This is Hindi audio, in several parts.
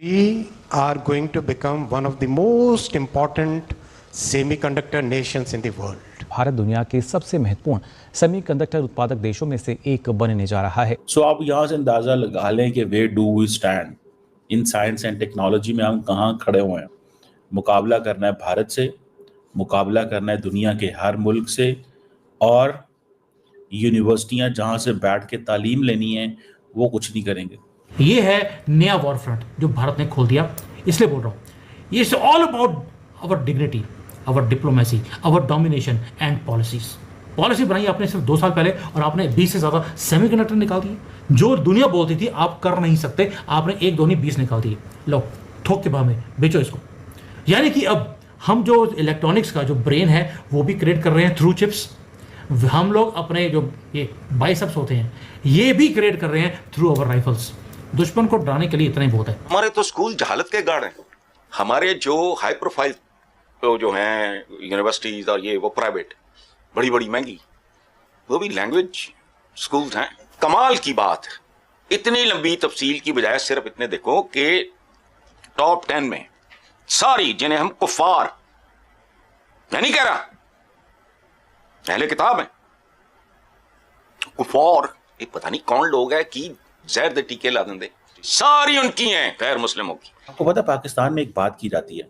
We are going to become one of the most important semiconductor nations in the world. Bharat दुनिया के सबसे महत्वपूर्ण सेमीकंडक्टर उत्पादक देशों में से एक बनने जा रहा है। सो आप यहाँ से अंदाजा लगा लें कि where do we stand in science and technology में, हम कहाँ खड़े हुए हैं। मुकाबला करना है भारत से, मुकाबला करना है दुनिया के हर मुल्क से, और यूनिवर्सिटियां जहाँ से बैठ के तालीम लेनी है वो कुछ नहीं करेंगे। ये है नया वॉर फ्रंट जो भारत ने खोल दिया। इसलिए बोल रहा हूँ, ये it's all about our dignity, our diplomacy, our domination and policies. Policy बनाई आपने सिर्फ 2 साल पहले और आपने 20 से ज़्यादा सेमीकंडक्टर निकाल दिए। जो दुनिया बोलती थी आप कर नहीं सकते, आपने 1 2 नहीं 20 निकाल दिए। लो थोक के भाव में बेचो इसको। यानी कि अब हम जो इलेक्ट्रॉनिक्स का जो ब्रेन है वो भी क्रिएट कर रहे हैं थ्रू चिप्स। हम लोग अपने जो ये बाइसेप्स होते हैं ये भी क्रिएट कर रहे हैं थ्रू अवर राइफल्स। दुश्मन को डराने के लिए इतना ही बहुत है। हमारे तो स्कूल जहालत के गार्ड हैं। हमारे जो हाई प्रोफाइल जो हैं यूनिवर्सिटीज और ये वो प्राइवेट बड़ी बड़ी महंगी, वो भी लैंग्वेज स्कूल्स हैं। कमाल की बात, इतनी लंबी तफसील की बजाय सिर्फ इतने देखो कि टॉप 10 में सारी जिन्हें हम कुफार, मैं नहीं कह रहा पहले किताब है, कुफार ये पता नहीं कौन लोग है कि जहर दे टीके ला देंगे, सारी उनकी हैं गैर मुस्लिमों की। आपको पता पाकिस्तान में एक बात की जाती है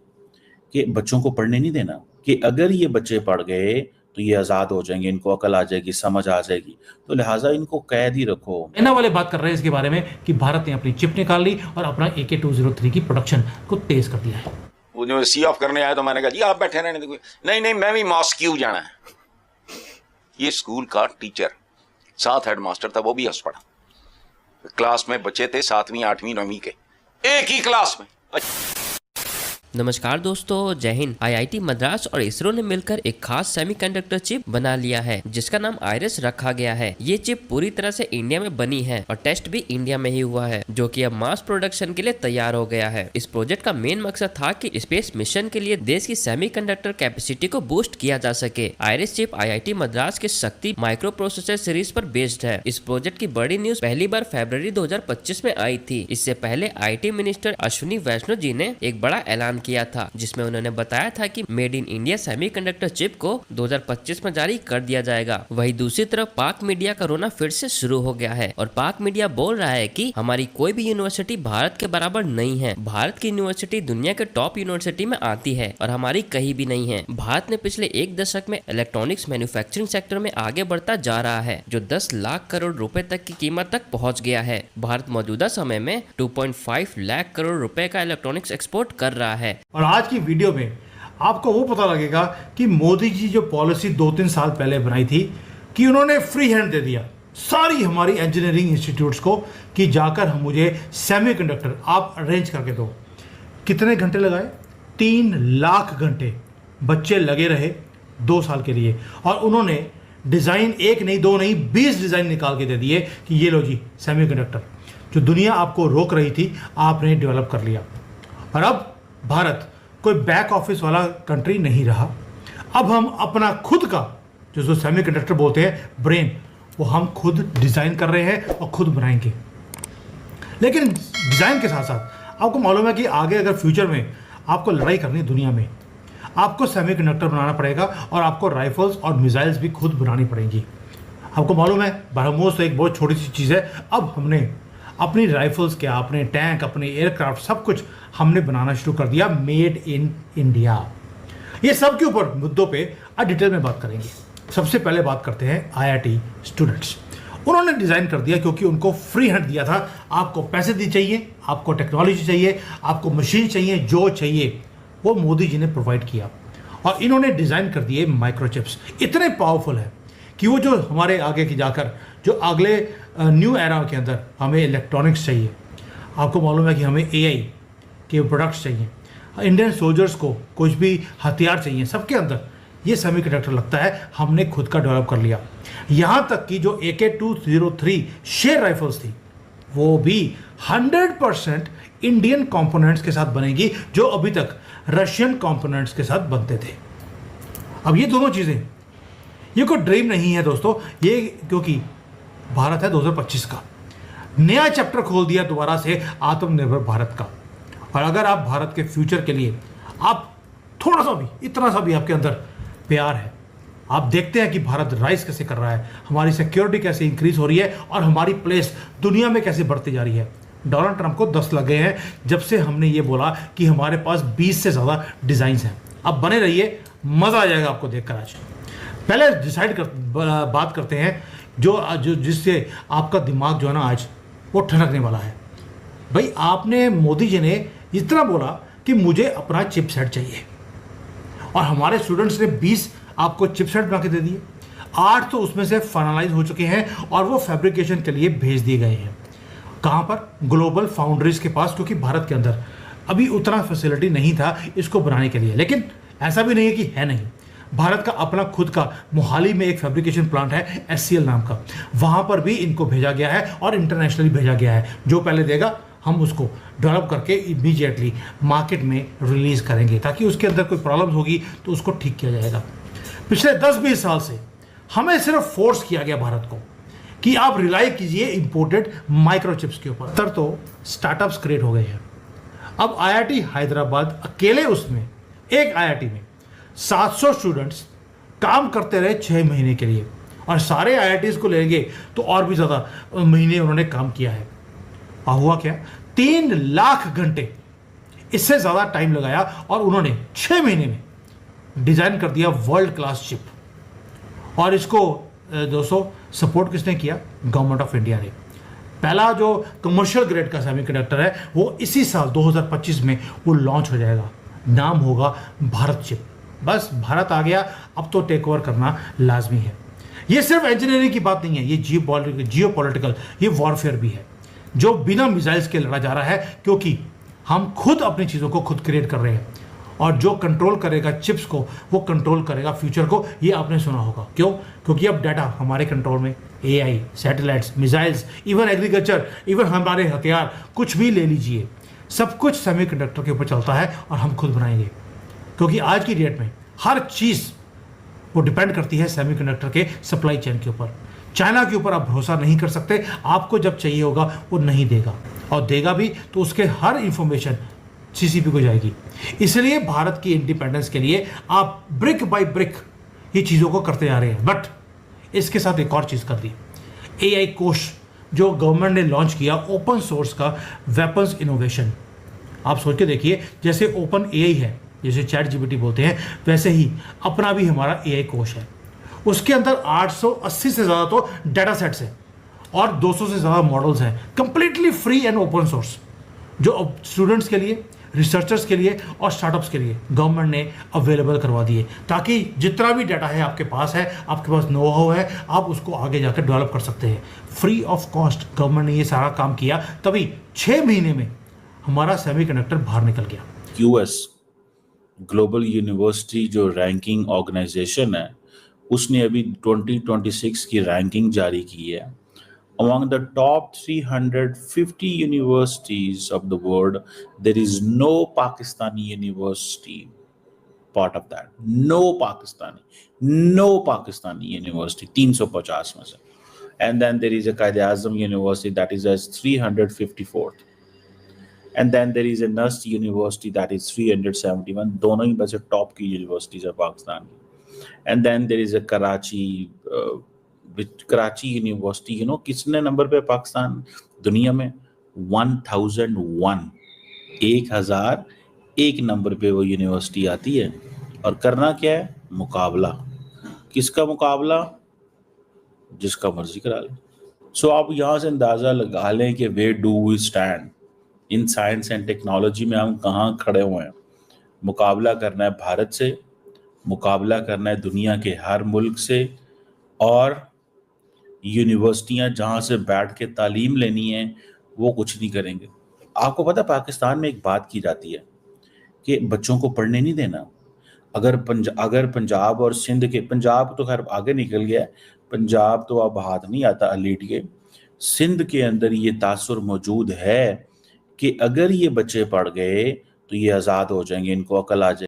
कि बच्चों को पढ़ने नहीं देना, कि अगर ये बच्चे पढ़ गए तो ये आज़ाद हो जाएंगे, इनको अकल आ जाएगी, समझ आ जाएगी, तो लिहाजा इनको कैद ही रखो। चाइना वाले बात कर रहे हैं इसके बारे में कि भारत ने अपनी चिप निकाल ली और अपना AK-203 की प्रोडक्शन को तेज कर दिया है। वो जो सी ऑफ करने आया तो मैंने कहा जी आप बैठे रहने दो। नहीं मैं भी मॉस्क्यू जाना है। ये स्कूल का टीचर साथ हेडमास्टर था, वो भी हंस पड़ा। क्लास में बच्चे थे 7वीं 8वीं 9वीं के, एक ही क्लास में। नमस्कार दोस्तों, जय हिंद। IIT मद्रास और इसरो ने मिलकर एक खास सेमीकंडक्टर चिप बना लिया है जिसका नाम आइरिस रखा गया है। ये चिप पूरी तरह से इंडिया में बनी है और टेस्ट भी इंडिया में ही हुआ है, जो कि अब मास प्रोडक्शन के लिए तैयार हो गया है। इस प्रोजेक्ट का मेन मकसद था कि स्पेस मिशन के लिए देश की सेमीकंडक्टर कैपेसिटी को बूस्ट किया जा सके। आइरिस चिप IIT मद्रास के शक्ति माइक्रो प्रोसेसर सीरीज पर बेस्ड है। इस प्रोजेक्ट की बड़ी न्यूज पहली बार फरवरी 2025 में आई थी। इससे पहले IT मिनिस्टर अश्विनी वैष्णव जी ने एक बड़ा ऐलान किया था, जिसमें उन्होंने बताया था कि made in India semiconductor chip को 2025 में जारी कर दिया जाएगा। वहीं दूसरी तरफ पाक मीडिया का रोना फिर से शुरू हो गया है और पाक मीडिया बोल रहा है कि हमारी कोई भी यूनिवर्सिटी भारत के बराबर नहीं है। भारत की यूनिवर्सिटी दुनिया के टॉप यूनिवर्सिटी में आती है और हमारी कहीं भी नहीं है। भारत ने पिछले 1 दशक में इलेक्ट्रॉनिक्स मैन्युफैक्चरिंग सेक्टर में आगे बढ़ता जा रहा है, जो 10 लाख करोड़ रुपए तक की कीमत तक पहुंच गया है। भारत मौजूदा समय में 2.5 लाख करोड़ रुपए का इलेक्ट्रॉनिक्स एक्सपोर्ट कर रहा है। और आज की वीडियो में आपको वो पता लगेगा कि मोदी जी जो पॉलिसी 2-3 साल पहले बनाई थी कि उन्होंने फ्री हैंड दे दिया सारी हमारी इंजीनियरिंग इंस्टीट्यूट्स को कि जाकर हम मुझे सेमीकंडक्टर आप अरेंज करके दो। कितने घंटे लगाए? 3 लाख घंटे बच्चे लगे रहे 2 साल के लिए और उन्होंने डिज़ाइन 1 नहीं 2 नहीं 20 डिज़ाइन निकाल के दे दिए कि ये लो जी सेमीकंडक्टर। जो दुनिया आपको रोक रही थी आपने डेवलप कर लिया। और अब भारत कोई बैक ऑफिस वाला कंट्री नहीं रहा। अब हम अपना खुद का जो सेमीकंडक्टर बोलते हैं ब्रेन, वो हम खुद डिज़ाइन कर रहे हैं और खुद बनाएंगे। लेकिन डिज़ाइन के साथ साथ आपको मालूम है कि आगे अगर फ्यूचर में आपको लड़ाई करनी है दुनिया में, आपको सेमीकंडक्टर बनाना पड़ेगा और आपको राइफल्स और मिसाइल्स भी खुद बनानी पड़ेंगी। आपको मालूम है ब्रह्मोस तो एक बहुत छोटी सी चीज़ है। अब हमने अपनी राइफल्स क्या, अपने टैंक, अपने एयरक्राफ्ट सब कुछ हमने बनाना शुरू कर दिया मेड इन इंडिया। ये सब के ऊपर मुद्दों पे आज डिटेल में बात करेंगे। सबसे पहले बात करते हैं IIT स्टूडेंट्स। उन्होंने डिज़ाइन कर दिया क्योंकि उनको फ्री हैंड दिया था। आपको पैसे दी चाहिए, आपको टेक्नोलॉजी चाहिए, आपको मशीन चाहिए, जो चाहिए वो मोदी जी ने प्रोवाइड किया। और इन्होंने डिज़ाइन कर दिए माइक्रोचिप्स। इतने पावरफुल है कि वो जो हमारे आगे की जाकर जो अगले न्यू एरा के अंदर हमें इलेक्ट्रॉनिक्स चाहिए, आपको मालूम है कि हमें AI के प्रोडक्ट्स चाहिए, इंडियन सोल्जर्स को कुछ भी हथियार चाहिए, सबके अंदर ये सेमीकंडक्टर लगता है हमने खुद का डेवलप कर लिया। यहाँ तक कि जो AK-203 शेर राइफल्स थी वो भी 100% इंडियन कंपोनेंट्स के साथ बनेगी, जो अभी तक रशियन कंपोनेंट्स के साथ बनते थे। अब ये दोनों चीज़ें ये कोई ड्रीम नहीं है दोस्तों, ये क्योंकि भारत है 2025 का नया चैप्टर खोल दिया दोबारा से आत्मनिर्भर भारत का। और अगर आप भारत के फ्यूचर के लिए आप थोड़ा सा भी, इतना सा भी आपके अंदर प्यार है, आप देखते हैं कि भारत राइज कैसे कर रहा है, हमारी सिक्योरिटी कैसे इंक्रीज हो रही है और हमारी प्लेस दुनिया में कैसे बढ़ती जा रही है। डोनाल्ड ट्रंप को 10 लग गए हैं जब से हमने ये बोला कि हमारे पास 20 से ज़्यादा डिज़ाइंस हैं। अब बने रहिए, मज़ा आ जाएगा आपको देखकर। आज पहले बात करते हैं जो जिससे आपका दिमाग जो है ना आज वो ठनकने वाला है। भाई आपने, मोदी जी ने इतना बोला कि मुझे अपना चिपसेट चाहिए और हमारे स्टूडेंट्स ने 20 आपको चिपसेट बना के दे दिए, 8 तो उसमें से फाइनलाइज हो चुके हैं और वो फैब्रिकेशन के लिए भेज दिए गए हैं। कहाँ पर? ग्लोबल फाउंड्रीज के पास, क्योंकि भारत के अंदर अभी उतना फैसिलिटी नहीं था इसको बनाने के लिए। लेकिन ऐसा भी नहीं है कि है नहीं, भारत का अपना खुद का मोहाली में एक फैब्रिकेशन प्लांट है SCL नाम का, वहाँ पर भी इनको भेजा गया है और इंटरनेशनली भेजा गया है। जो पहले देगा हम उसको डेवलप करके इमीडिएटली मार्केट में रिलीज़ करेंगे ताकि उसके अंदर कोई प्रॉब्लम होगी तो उसको ठीक किया जाएगा। पिछले 10-20 साल से हमें सिर्फ फोर्स किया गया भारत को कि आप रिलाई कीजिए इंपोर्टेड माइक्रोचिप्स के ऊपर। तर तो स्टार्टअप्स क्रिएट हो गए हैं। अब IIT हैदराबाद अकेले, उसमें एक IIT में 700 स्टूडेंट्स काम करते रहे 6 महीने के लिए, और सारे IITs को लेंगे तो और भी ज़्यादा महीने उन्होंने काम किया है। और हुआ क्या? 3 लाख घंटे, इससे ज़्यादा टाइम लगाया और उन्होंने 6 महीने में डिज़ाइन कर दिया वर्ल्ड क्लास चिप। और इसको दोस्तों सपोर्ट किसने किया? गवर्नमेंट ऑफ इंडिया ने। पहला जो कमर्शियल ग्रेड का सेमीकंडक्टर है वो इसी साल 2025 में वो लॉन्च हो जाएगा। नाम होगा भारत चिप। बस भारत आ गया, अब तो टेक ओवर करना लाजमी है। ये सिर्फ इंजीनियरिंग की बात नहीं है, ये जियोपॉलिटिकल, ये वॉरफेयर भी है जो बिना मिसाइल्स के लड़ा जा रहा है, क्योंकि हम खुद अपनी चीज़ों को खुद क्रिएट कर रहे हैं। और जो कंट्रोल करेगा चिप्स को, वो कंट्रोल करेगा फ्यूचर को। ये आपने सुना होगा। क्यों? क्योंकि अब डाटा हमारे कंट्रोल में, AI, satellites, missiles, even agriculture, even हमारे हथियार, कुछ भी ले लीजिए, सब कुछ सेमीकंडक्टर के ऊपर चलता है और हम खुद बनाएंगे। क्योंकि आज की डेट में हर चीज़ वो डिपेंड करती है सेमीकंडक्टर के सप्लाई चेन के ऊपर। चाइना के ऊपर आप भरोसा नहीं कर सकते, आपको जब चाहिए होगा वो नहीं देगा, और देगा भी तो उसके हर इंफॉर्मेशन CCP को जाएगी। इसलिए भारत की इंडिपेंडेंस के लिए आप ब्रिक बाय ब्रिक ये चीज़ों को करते जा रहे हैं। बट इसके साथ एक और चीज़ कर दी, AI कोष जो गवर्नमेंट ने लॉन्च किया, ओपन सोर्स का वेपन्स इनोवेशन। आप सोच के देखिए, जैसे ओपन AI है, जैसे ChatGPT बोलते हैं, वैसे ही अपना भी हमारा AI कोष है। उसके अंदर 880 से ज़्यादा तो डाटा सेट्स हैं और 200 से ज़्यादा मॉडल्स हैं, completely free and open source, जो स्टूडेंट्स के लिए, रिसर्चर्स के लिए और स्टार्टअप्स के लिए गवर्नमेंट ने अवेलेबल करवा दिए, ताकि जितना भी डाटा है आपके पास नो हाउ है, आप उसको आगे जाकर डेवलप कर सकते हैं फ्री ऑफ कॉस्ट। गवर्नमेंट ने ये सारा काम किया, तभी 6 महीने में हमारा सेमीकंडक्टर बाहर निकल गया। QS ग्लोबल यूनिवर्सिटी जो रैंकिंग ऑर्गेनाइजेशन है, उसने अभी 2026 की रैंकिंग जारी की है। Among the top 350 universities of the world, there is no Pakistani university part of that. No Pakistani university, 350 में से. And then there is a Quaid-e-Azam University that is as 354th. And then there is a Nust University that is 371. दोनों ही बस टॉप की यूनिवर्सिटीज है पाकिस्तान की. And then there is a Karachi university, कितने नंबर पे पाकिस्तान दुनिया में? 1001, 1001 नंबर पे वो यूनिवर्सिटी आती है। और करना क्या है? मुकाबला। किसका मुकाबला? जिसका मर्जी करा ले। सो आप यहाँ से अंदाजा लगा लें कि where do we stand in science and technology में, हम कहाँ खड़े हुए हैं। मुकाबला करना है भारत से, मुकाबला करना है दुनिया के हर मुल्क से, और यूनिवर्सिटियां जहां से बैठ के तालीम लेनी है वो कुछ नहीं करेंगे। आपको पता, पाकिस्तान में एक बात की जाती है कि बच्चों को पढ़ने नहीं देना। अगर पंजाब और सिंध के, पंजाब तो खैर आगे निकल गया, पंजाब तो अब हाथ नहीं आता एलीट के, सिंध के अंदर ये तासुर मौजूद है कि अगर ये बच्चे पढ़ गए तो ये आज़ाद हो जाएंगे, इनको अकल आ जाएगी।